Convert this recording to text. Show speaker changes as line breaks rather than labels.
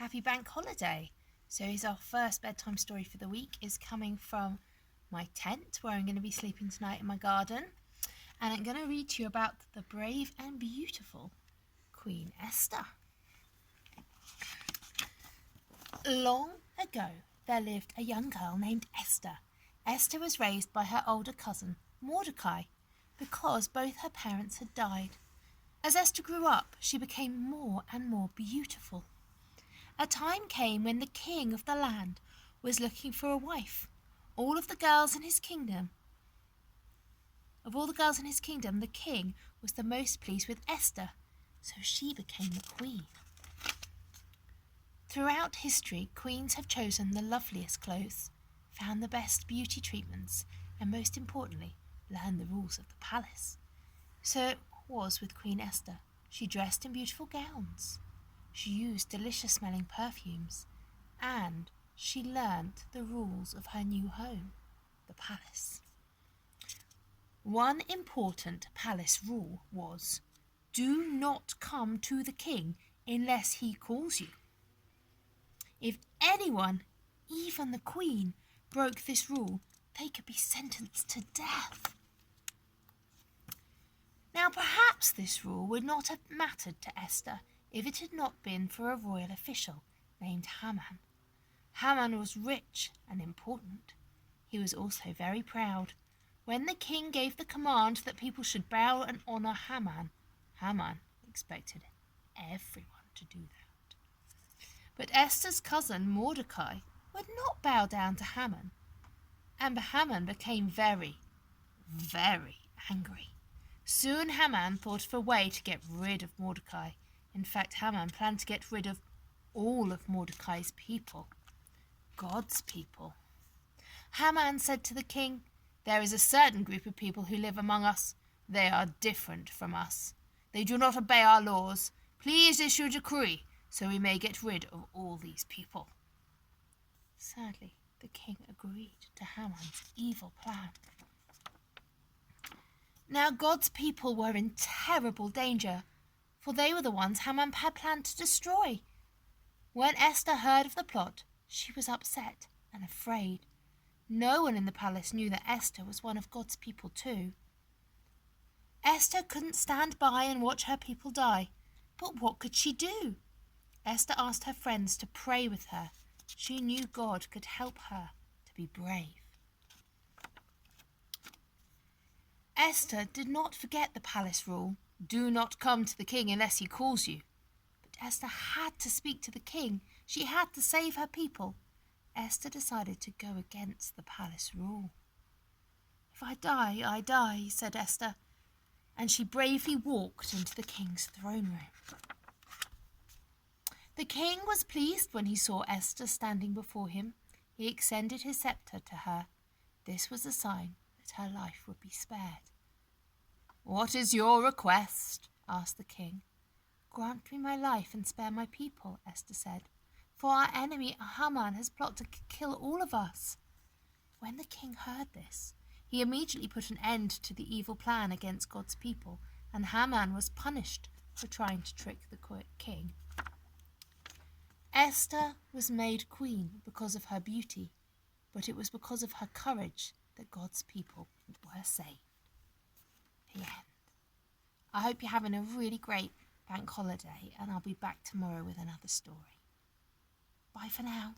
Happy bank holiday. So here's our first bedtime story for the week is coming from my tent where I'm going to be sleeping tonight in my garden. And I'm going to read to you about the brave and beautiful Queen Esther. Long ago, there lived a young girl named Esther. Esther was raised by her older cousin, Mordecai, because both her parents had died. As Esther grew up, she became more and more beautiful. A time came when the king of the land was looking for a wife. Of all the girls in his kingdom, the king was the most pleased with Esther, so she became the queen. Throughout history, queens have chosen the loveliest clothes, found the best beauty treatments, and most importantly, learned the rules of the palace. So it was with Queen Esther. She dressed in beautiful gowns. She used delicious-smelling perfumes, and she learnt the rules of her new home, the palace. One important palace rule was, do not come to the king unless he calls you. If anyone, even the queen, broke this rule, they could be sentenced to death. Now perhaps this rule would not have mattered to Esther if it had not been for a royal official named Haman. Haman was rich and important. He was also very proud. When the king gave the command that people should bow and honour Haman, Haman expected everyone to do that. But Esther's cousin Mordecai would not bow down to Haman, and Haman became very, very angry. Soon Haman thought of a way to get rid of Mordecai. In fact, Haman planned to get rid of all of Mordecai's people, God's people. Haman said to the king, there is a certain group of people who live among us. They are different from us. They do not obey our laws. Please issue a decree so we may get rid of all these people. Sadly, the king agreed to Haman's evil plan. Now God's people were in terrible danger, for they were the ones Haman had planned to destroy. When Esther heard of the plot, she was upset and afraid. No one in the palace knew that Esther was one of God's people too. Esther couldn't stand by and watch her people die, but what could she do? Esther asked her friends to pray with her. She knew God could help her to be brave. Esther did not forget the palace rule, do not come to the king unless he calls you. But Esther had to speak to the king. She had to save her people. Esther decided to go against the palace rule. If I die, I die, said Esther, and she bravely walked into the king's throne room. The king was pleased when he saw Esther standing before him. He extended his scepter to her. This was a sign that her life would be spared. What is your request? Asked the king. Grant me my life and spare my people, Esther said, for our enemy Haman has plotted to kill all of us. When the king heard this, he immediately put an end to the evil plan against God's people, and Haman was punished for trying to trick the king. Esther was made queen because of her beauty, but it was because of her courage that God's people were saved. The end. I hope you're having a really great bank holiday, and I'll be back tomorrow with another story. Bye for now.